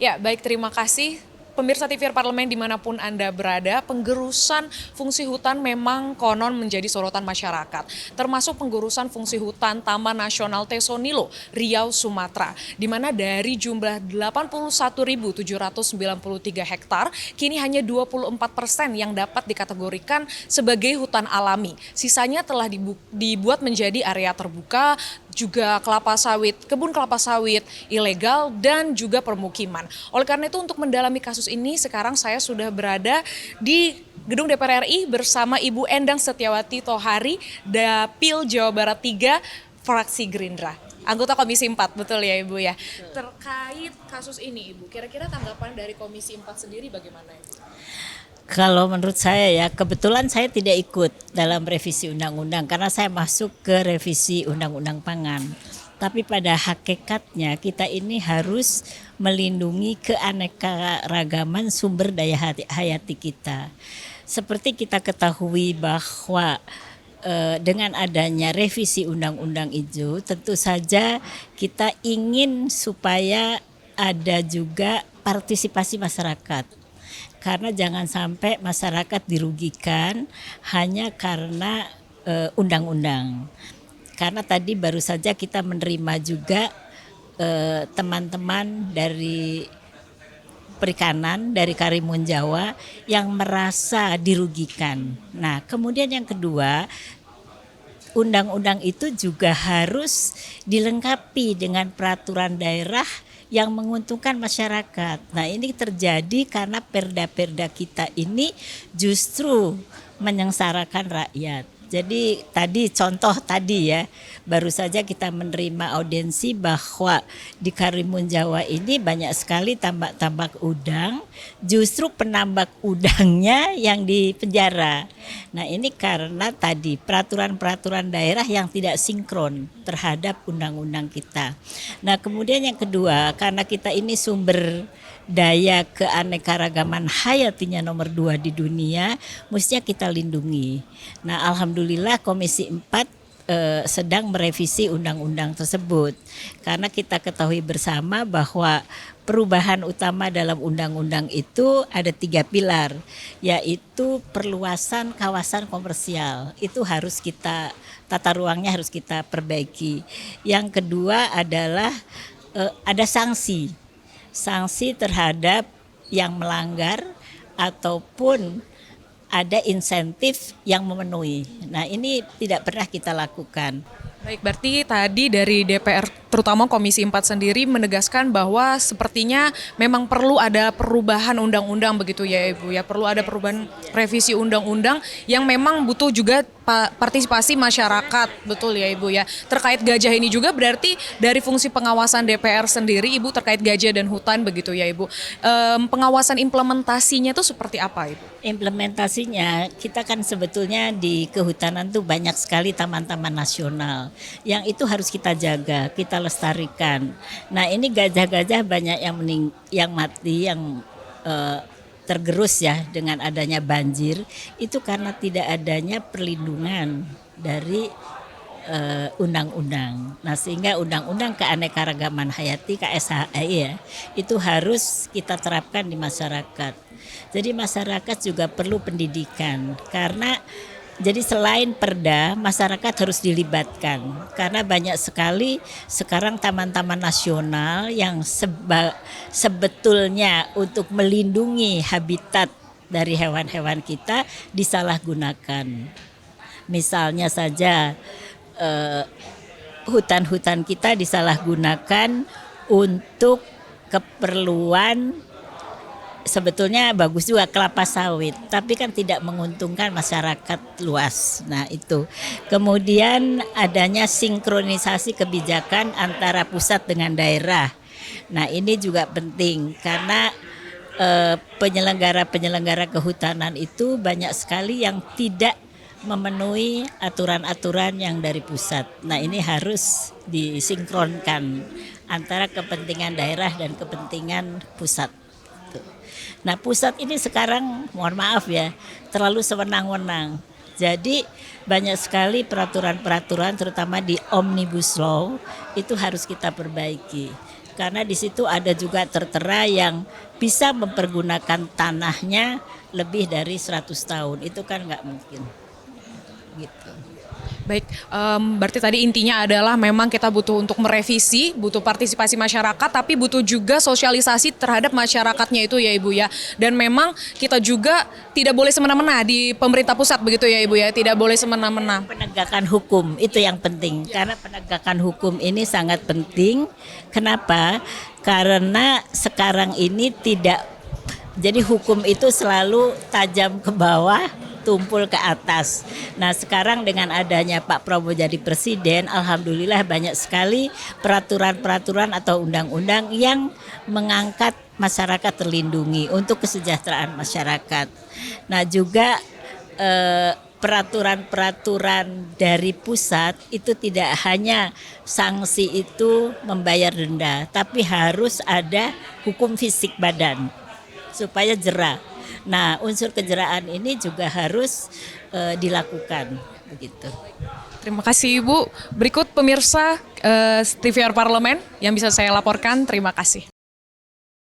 Ya, baik, terima kasih. Pemirsa TVR Parlemen dimanapun Anda berada, penggerusan fungsi hutan memang konon menjadi sorotan masyarakat. Termasuk penggerusan fungsi hutan Taman Nasional Tesonilo, Riau, Sumatera. Di mana dari jumlah 81.793 hektar, kini hanya 24% yang dapat dikategorikan sebagai hutan alami. Sisanya telah dibuat menjadi area terbuka, juga kelapa sawit, kebun kelapa sawit ilegal, dan juga permukiman. Oleh karena itu, untuk mendalami kasus ini, sekarang saya sudah berada di Gedung DPR RI bersama Ibu Endang Setiawati Tohari, Dapil Jawa Barat 3, fraksi Gerindra. Anggota Komisi 4, betul ya Ibu ya? Terkait kasus ini Ibu, kira-kira tanggapan dari Komisi 4 sendiri bagaimana Ibu? Kalau menurut saya ya, kebetulan saya tidak ikut dalam revisi undang-undang karena saya masuk ke revisi undang-undang pangan. Tapi pada hakikatnya kita ini harus melindungi keanekaragaman sumber daya hayati kita. Seperti kita ketahui bahwa dengan adanya revisi undang-undang itu tentu saja kita ingin supaya ada juga partisipasi masyarakat, karena jangan sampai masyarakat dirugikan hanya karena undang-undang. Karena tadi baru saja kita menerima juga teman-teman dari perikanan dari Karimun Jawa yang merasa dirugikan. Nah, kemudian yang kedua, undang-undang itu juga harus dilengkapi dengan peraturan daerah yang menguntungkan masyarakat. Nah, ini terjadi karena perda-perda kita ini justru menyengsarakan rakyat. Jadi tadi contoh tadi ya, baru saja kita menerima audiensi bahwa di Karimun Jawa ini banyak sekali tambak-tambak udang, justru penambak udangnya yang dipenjara. Nah, ini karena tadi peraturan-peraturan daerah yang tidak sinkron terhadap undang-undang kita. Nah, kemudian yang kedua, karena kita ini sumber daya keanekaragaman hayatinya nomor 2 di dunia, mestinya kita lindungi. Nah, alhamdulillah Komisi 4 sedang merevisi undang-undang tersebut, karena kita ketahui bersama bahwa perubahan utama dalam undang-undang itu ada 3 pilar, yaitu perluasan kawasan komersial, itu harus kita tata ruangnya harus kita perbaiki. Yang kedua adalah ada sanksi terhadap yang melanggar ataupun ada insentif yang memenuhi. Nah, ini tidak pernah kita lakukan. Baik, berarti tadi dari DPR, terutama Komisi 4 sendiri menegaskan bahwa sepertinya memang perlu ada perubahan undang-undang begitu ya Ibu ya, perlu ada perubahan revisi undang-undang yang memang butuh juga partisipasi masyarakat, betul ya Ibu ya. Terkait gajah ini juga berarti dari fungsi pengawasan DPR sendiri Ibu terkait gajah dan hutan begitu ya Ibu. Pengawasan implementasinya itu seperti apa Ibu? Implementasinya, kita kan sebetulnya di kehutanan tuh banyak sekali taman-taman nasional yang itu harus kita jaga, kita lestarikan. Nah, ini gajah-gajah banyak yang mati, yang tergerus ya dengan adanya banjir, itu karena tidak adanya perlindungan dari undang-undang. Nah, sehingga undang-undang keanekaragaman hayati KSHI ya, itu harus kita terapkan di masyarakat. Jadi masyarakat juga perlu pendidikan, karena jadi selain perda, masyarakat harus dilibatkan, karena banyak sekali sekarang taman-taman nasional yang sebetulnya untuk melindungi habitat dari hewan-hewan kita disalahgunakan. Misalnya saja hutan-hutan kita disalahgunakan untuk keperluan sebetulnya bagus juga kelapa sawit, tapi kan tidak menguntungkan masyarakat luas. Nah, itu. Kemudian adanya sinkronisasi kebijakan antara pusat dengan daerah. Nah, ini juga penting karena penyelenggara-penyelenggara kehutanan itu banyak sekali yang tidak memenuhi aturan-aturan yang dari pusat. Nah, ini harus disinkronkan antara kepentingan daerah dan kepentingan pusat. Nah, pusat ini sekarang mohon maaf ya, terlalu sewenang-wenang. Jadi banyak sekali peraturan-peraturan terutama di Omnibus Law itu harus kita perbaiki. karena di situ ada juga tertera yang bisa mempergunakan tanahnya lebih dari 100 tahun. Itu kan nggak mungkin. Gitu. Baik, berarti tadi intinya adalah memang kita butuh untuk merevisi, butuh partisipasi masyarakat, tapi butuh juga sosialisasi terhadap masyarakatnya itu ya Ibu ya. Dan memang kita juga tidak boleh semena-mena di pemerintah pusat begitu ya Ibu ya, tidak boleh semena-mena. Penegakan hukum itu yang penting, karena penegakan hukum ini sangat penting. Kenapa? Karena sekarang ini tidak, jadi hukum itu selalu tajam ke bawah, tumpul ke atas. Nah sekarang dengan adanya Pak Prabowo jadi presiden, alhamdulillah banyak sekali peraturan-peraturan atau undang-undang yang mengangkat masyarakat terlindungi untuk kesejahteraan masyarakat. Nah juga peraturan-peraturan dari pusat itu tidak hanya sanksi itu membayar denda, tapi harus ada hukum fisik badan supaya jera. Nah, unsur kejeraan ini juga harus dilakukan begitu. Terima kasih Ibu. Berikut pemirsa TVR Parlemen yang bisa saya laporkan. Terima kasih.